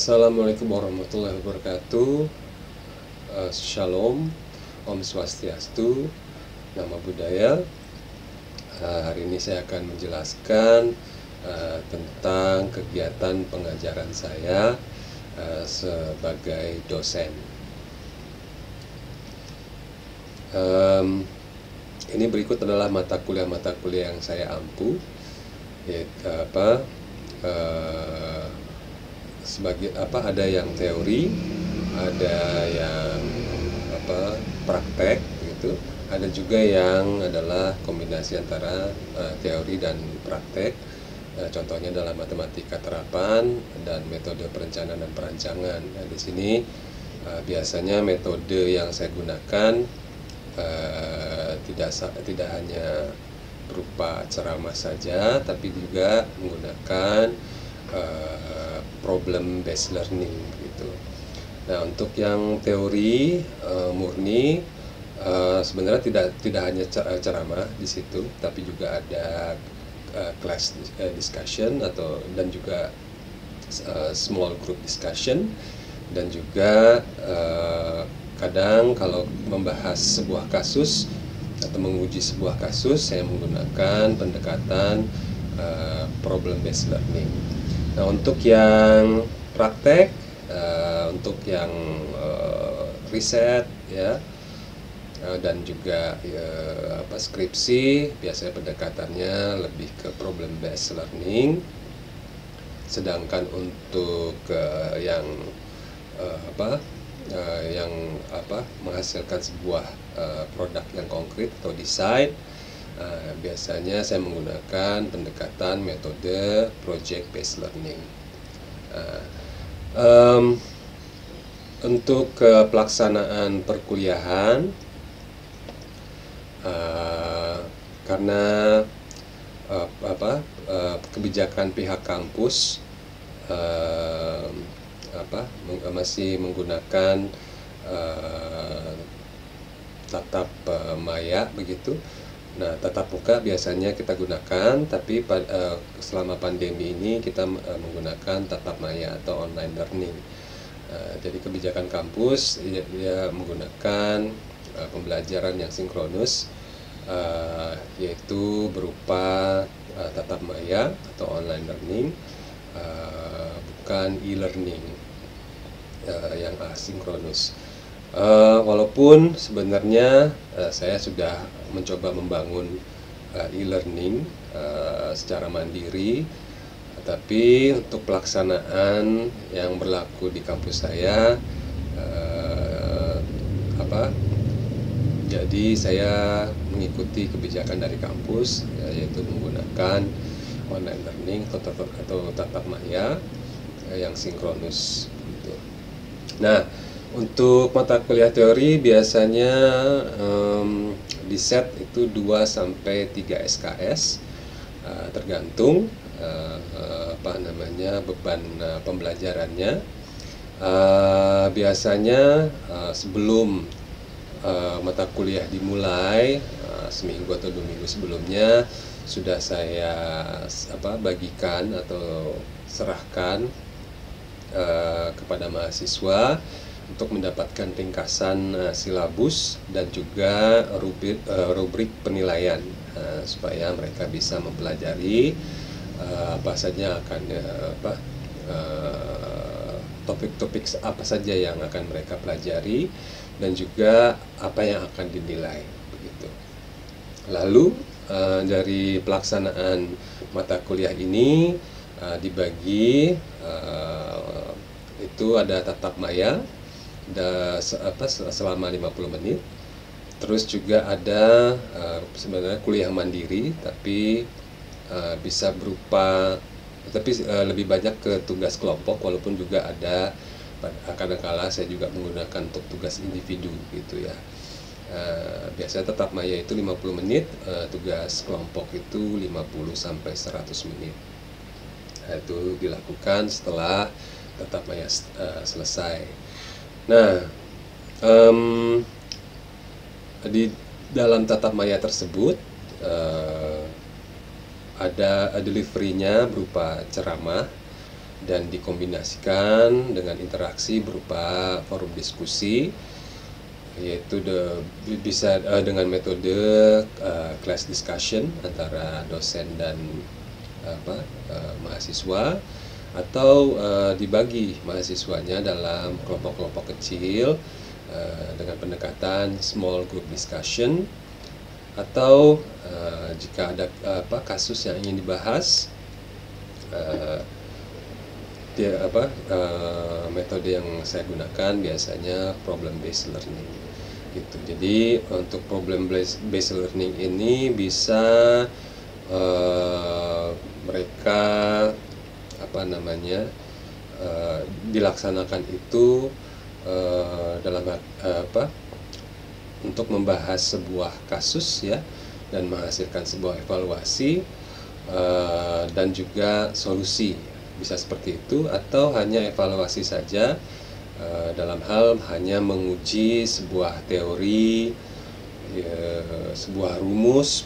Assalamualaikum warahmatullahi wabarakatuh. Shalom, Om Swastiastu, Nama Budaya. Hari ini saya akan menjelaskan tentang kegiatan pengajaran saya sebagai dosen. Ini berikut adalah mata kuliah yang saya ampu, yaitu ada yang teori, ada yang praktek gitu, ada juga yang adalah kombinasi antara teori dan praktek. Contohnya adalah matematika terapan dan metode perencanaan dan perancangan. Nah, di sini biasanya metode yang saya gunakan tidak hanya berupa ceramah saja, tapi juga menggunakan problem based learning gitu. Nah, untuk yang teori murni sebenarnya tidak hanya ceramah di situ, tapi juga ada class discussion dan juga small group discussion, dan juga kadang kalau membahas sebuah kasus atau menguji sebuah kasus, saya menggunakan pendekatan problem based learning. Nah, untuk yang praktek, untuk yang riset ya, dan juga skripsi, biasanya pendekatannya lebih ke problem based learning. Sedangkan untuk yang menghasilkan sebuah produk yang konkret atau desain, biasanya saya menggunakan pendekatan metode project based learning. Untuk pelaksanaan perkuliahan, karena kebijakan pihak kampus masih menggunakan tatap maya begitu. Nah, tatap muka biasanya kita gunakan, tapi selama pandemi ini kita menggunakan tatap maya atau online learning. Jadi kebijakan kampus dia menggunakan pembelajaran yang sinkronus, yaitu berupa tatap maya atau online learning, bukan e-learning yang asinkronus. Walaupun sebenarnya saya sudah mencoba membangun e-learning secara mandiri, tapi untuk pelaksanaan yang berlaku di kampus saya, jadi saya mengikuti kebijakan dari kampus, yaitu menggunakan online learning atau tatap maya yang sinkronus gitu. Nah, untuk mata kuliah teori biasanya di set itu 2-3 SKS, tergantung beban pembelajarannya. Biasanya sebelum mata kuliah dimulai, seminggu atau 2 minggu sebelumnya sudah saya bagikan atau serahkan kepada mahasiswa untuk mendapatkan ringkasan silabus dan juga rubrik penilaian, supaya mereka bisa mempelajari apa saja akan topik-topik apa saja yang akan mereka pelajari, dan juga apa yang akan dinilai begitu. Lalu dari pelaksanaan mata kuliah ini dibagi, itu ada tatap maya selama 50 menit. Terus juga ada sebenarnya kuliah mandiri, tapi bisa berupa, lebih banyak ke tugas kelompok, walaupun juga ada kadang-kala saya juga menggunakan untuk tugas individu gitu ya. Biasanya tatap maya itu 50 menit, tugas kelompok itu 50-100 menit. Nah, itu dilakukan setelah tatap maya selesai. Nah, di dalam tatap maya tersebut ada delivery-nya berupa ceramah, dan dikombinasikan dengan interaksi berupa forum diskusi, yaitu bisa dengan metode class discussion antara dosen dan mahasiswa, atau dibagi mahasiswanya dalam kelompok-kelompok kecil dengan pendekatan small group discussion, atau jika ada kasus yang ingin dibahas, metode yang saya gunakan biasanya problem based learning gitu. Jadi untuk problem based learning ini bisa mereka dilaksanakan itu dalam untuk membahas sebuah kasus ya, dan menghasilkan sebuah evaluasi dan juga solusi, bisa seperti itu, atau hanya evaluasi saja dalam hal hanya menguji sebuah teori, sebuah rumus,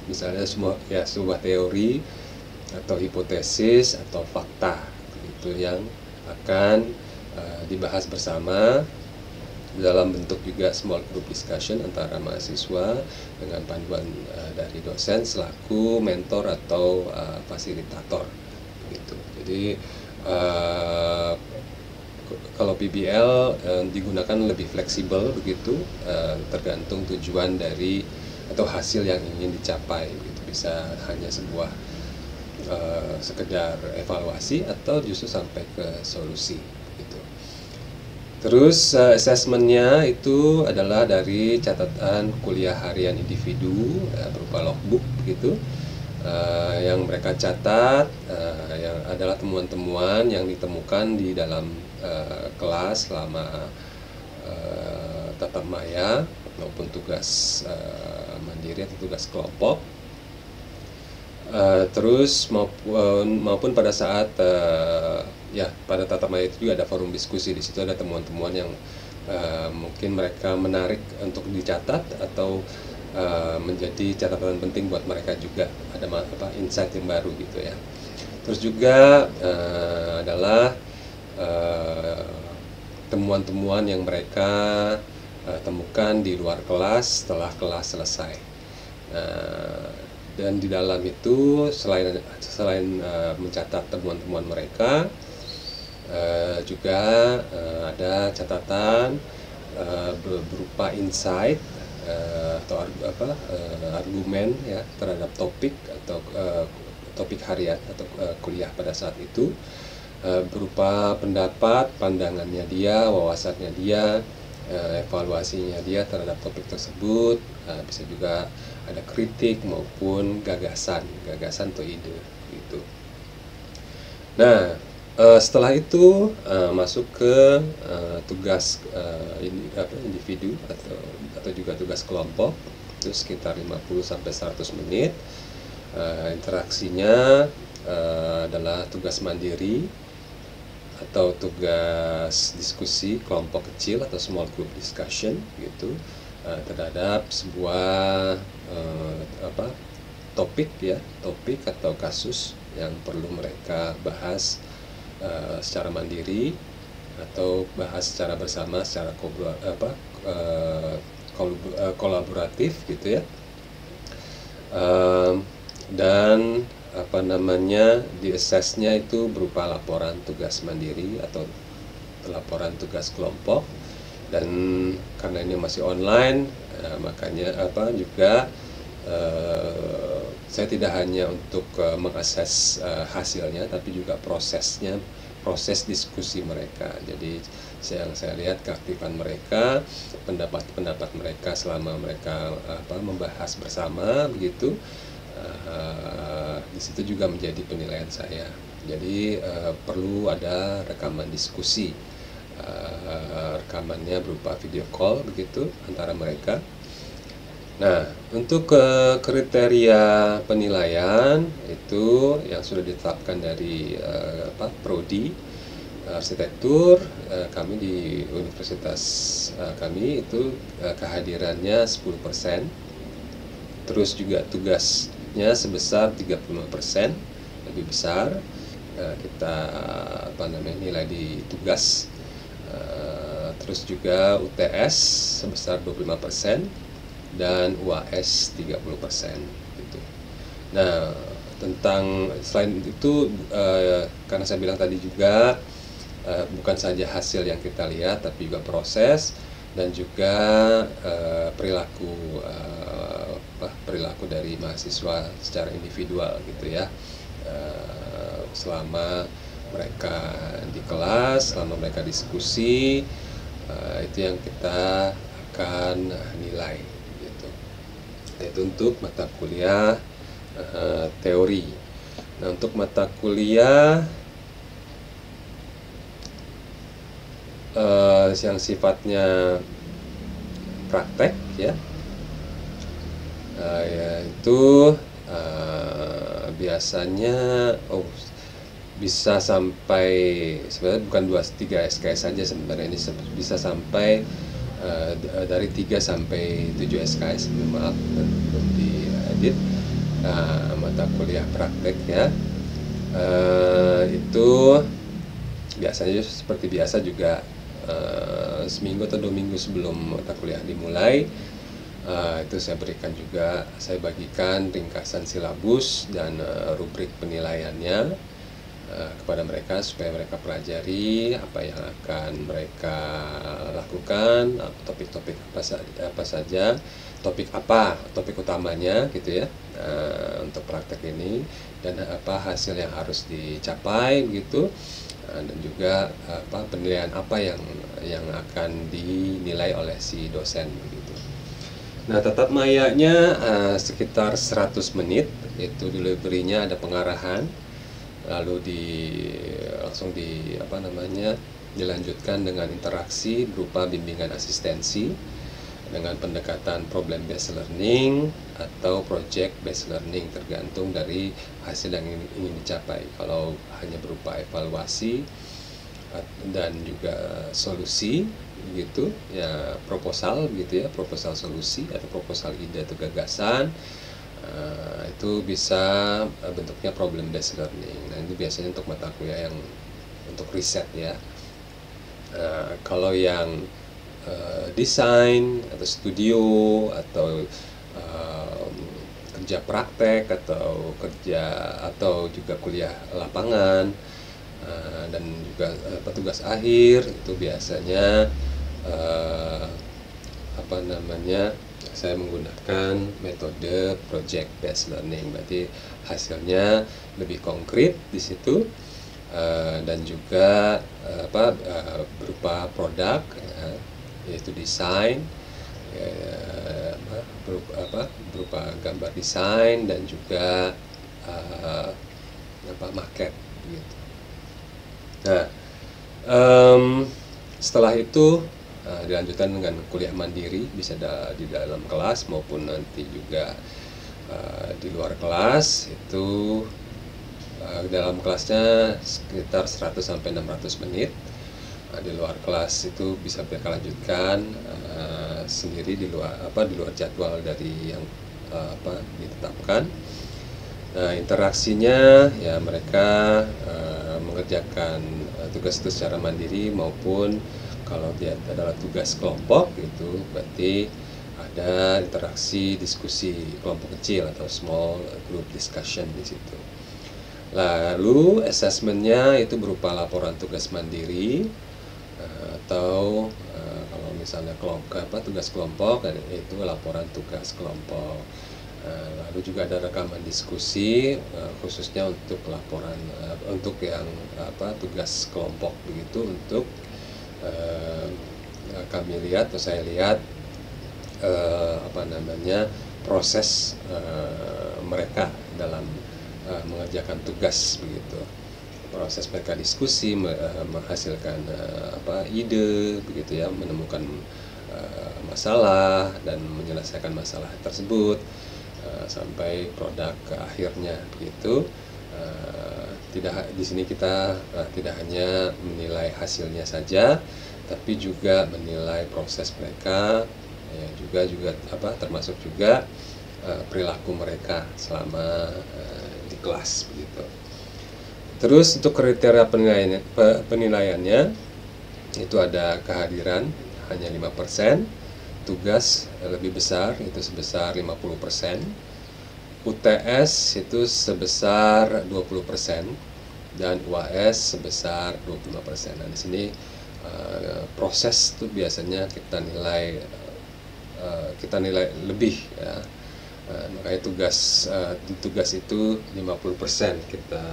misalnya sebuah teori atau hipotesis atau fakta itu yang akan dibahas bersama dalam bentuk juga small group discussion antara mahasiswa dengan panduan dari dosen selaku mentor atau fasilitator gitu. Jadi kalau PBL digunakan lebih fleksibel begitu, tergantung tujuan dari atau hasil yang ingin dicapai gitu. Bisa hanya sebuah sekedar evaluasi atau justru sampai ke solusi gitu. Terus assessmentnya itu adalah dari catatan kuliah harian individu berupa logbook gitu, yang mereka catat, yang adalah temuan-temuan yang ditemukan di dalam kelas selama tatap maya maupun tugas mandiri atau tugas kelompok. Terus maupun pada saat pada tatap maya itu juga ada forum diskusi. Di situ ada temuan-temuan yang mungkin mereka menarik untuk dicatat atau menjadi catatan penting buat mereka juga, ada insight yang baru gitu ya. Terus juga adalah temuan-temuan yang mereka temukan di luar kelas setelah kelas selesai. Dan di dalam itu selain mencatat temuan-temuan mereka, juga ada catatan berupa insight atau argumen ya terhadap topik atau topik harian atau kuliah pada saat itu, berupa pendapat, pandangannya dia, wawasannya dia, evaluasinya dia terhadap topik tersebut. Bisa juga ada kritik maupun gagasan atau ide gitu. Nah, setelah itu masuk ke tugas individu atau juga tugas kelompok, itu sekitar 50-100 menit. Interaksinya adalah tugas mandiri atau tugas diskusi kelompok kecil atau small group discussion gitu, terhadap sebuah topik atau kasus yang perlu mereka bahas secara mandiri atau bahas secara bersama, secara kolaboratif gitu ya. Dan di assessnya itu berupa laporan tugas mandiri atau laporan tugas kelompok. Dan karena ini masih online, makanya juga saya tidak hanya untuk mengakses hasilnya, tapi juga proses diskusi mereka. Jadi yang saya lihat keaktifan mereka, pendapat mereka selama mereka membahas bersama begitu. Di situ juga menjadi penilaian saya. Jadi perlu ada rekaman diskusi, rekamannya berupa video call begitu antara mereka. Nah, untuk kriteria penilaian itu yang sudah ditetapkan dari prodi arsitektur kami di universitas kami itu kehadirannya 10%. Terus juga tugasnya sebesar 35%, lebih besar. kita nilai di tugas. Terus juga UTS sebesar 25% dan UAS 30% gitu. Nah, selain itu, karena saya bilang tadi juga, bukan saja hasil yang kita lihat, tapi juga proses dan juga perilaku dari mahasiswa secara individual gitu ya, selama mereka di kelas, selama mereka diskusi, itu yang kita akan nilai gitu. Itu untuk mata kuliah teori. Nah, untuk mata kuliah yang sifatnya praktek ya, itu biasanya bisa sampai, sebenarnya bukan 2-3 SKS saja sebenarnya, ini bisa sampai dari 3 sampai 7 SKS, maaf belum diedit. Mata kuliah praktek ya, itu biasanya seperti biasa juga, seminggu atau 2 minggu sebelum mata kuliah dimulai, itu saya bagikan ringkasan silabus dan rubrik penilaiannya kepada mereka, supaya mereka pelajari apa yang akan mereka lakukan, topik-topik apa saja, topik utamanya gitu ya, untuk praktek ini, dan apa hasil yang harus dicapai gitu, dan juga penilaian apa yang akan dinilai oleh si dosen begitu. Nah, tatap mayanya sekitar 100 menit, itu delivery-nya ada pengarahan, lalu langsung dilanjutkan dengan interaksi berupa bimbingan asistensi dengan pendekatan problem based learning atau project based learning, tergantung dari hasil yang ingin dicapai. Kalau hanya berupa evaluasi dan juga solusi gitu ya, proposal gitu ya, proposal solusi atau proposal ide atau gagasan, itu bisa bentuknya problem based learning. Nah, ini biasanya untuk mata kuliah yang untuk riset ya. Kalau yang desain atau studio atau kerja praktek atau juga kuliah lapangan, dan juga tugas akhir, itu biasanya saya menggunakan metode project based learning. Berarti hasilnya lebih konkret di situ, dan juga berupa produk, yaitu desain, berupa gambar desain dan juga market gitu. Nah, setelah itu dilanjutkan dengan kuliah mandiri, bisa di dalam kelas maupun nanti juga di luar kelas. Itu dalam kelasnya sekitar 100-600 menit. Di luar kelas itu bisa mereka lanjutkan sendiri di luar jadwal dari yang ditetapkan. Nah, interaksinya ya, mereka mengerjakan tugas itu secara mandiri, maupun kalau dia adalah tugas kelompok itu berarti ada interaksi diskusi kelompok kecil atau small group discussion di situ. Lalu assessmentnya itu berupa laporan tugas mandiri, atau kalau misalnya tugas kelompok, itu laporan tugas kelompok. Lalu juga ada rekaman diskusi, khususnya untuk laporan untuk yang tugas kelompok begitu, untuk kami lihat atau saya lihat proses mereka dalam mengerjakan tugas begitu. Proses mereka diskusi, menghasilkan ide begitu ya, menemukan masalah dan menyelesaikan masalah tersebut sampai produk ke akhirnya begitu. Di sini kita tidak hanya menilai hasilnya saja, tapi juga menilai proses mereka, ya, juga termasuk juga perilaku mereka selama di kelas begitu. Terus untuk kriteria penilaiannya itu ada kehadiran hanya 5%, tugas lebih besar itu sebesar 50%, UTS itu sebesar 20%, dan UAS sebesar 25%. Nah, di sini proses itu biasanya kita nilai lebih ya. Makanya tugas itu 50% kita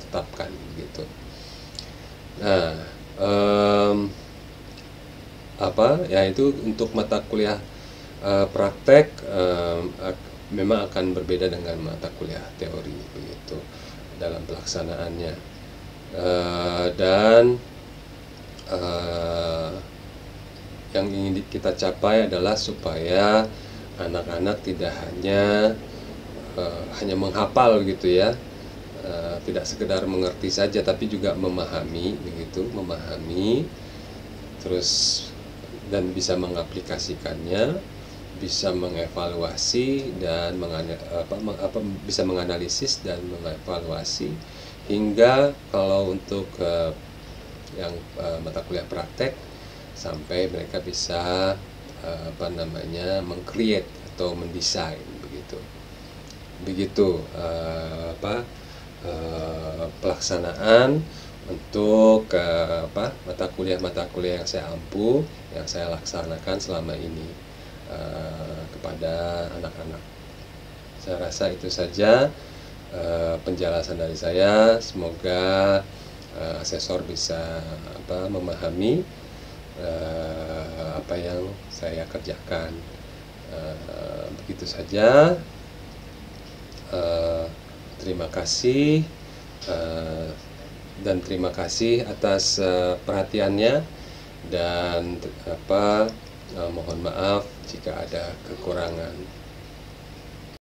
tetapkan gitu. Nah, ya itu untuk mata kuliah praktek memang akan berbeda dengan mata kuliah teori begitu dalam pelaksanaannya. Dan yang ingin kita capai adalah supaya anak-anak tidak hanya menghafal gitu ya, tidak sekedar mengerti saja, tapi juga memahami begitu, terus dan bisa mengaplikasikannya, bisa mengevaluasi dan bisa menganalisis dan mengevaluasi, hingga kalau untuk yang mata kuliah praktek sampai mereka bisa meng-create atau mendesain begitu pelaksanaan untuk mata kuliah yang saya ampu, yang saya laksanakan selama ini kepada anak-anak. Saya rasa itu saja penjelasan dari saya. Semoga asesor bisa memahami apa yang saya kerjakan. Begitu saja. Terima kasih dan terima kasih atas perhatiannya, dan mohon maaf jika ada kekurangan.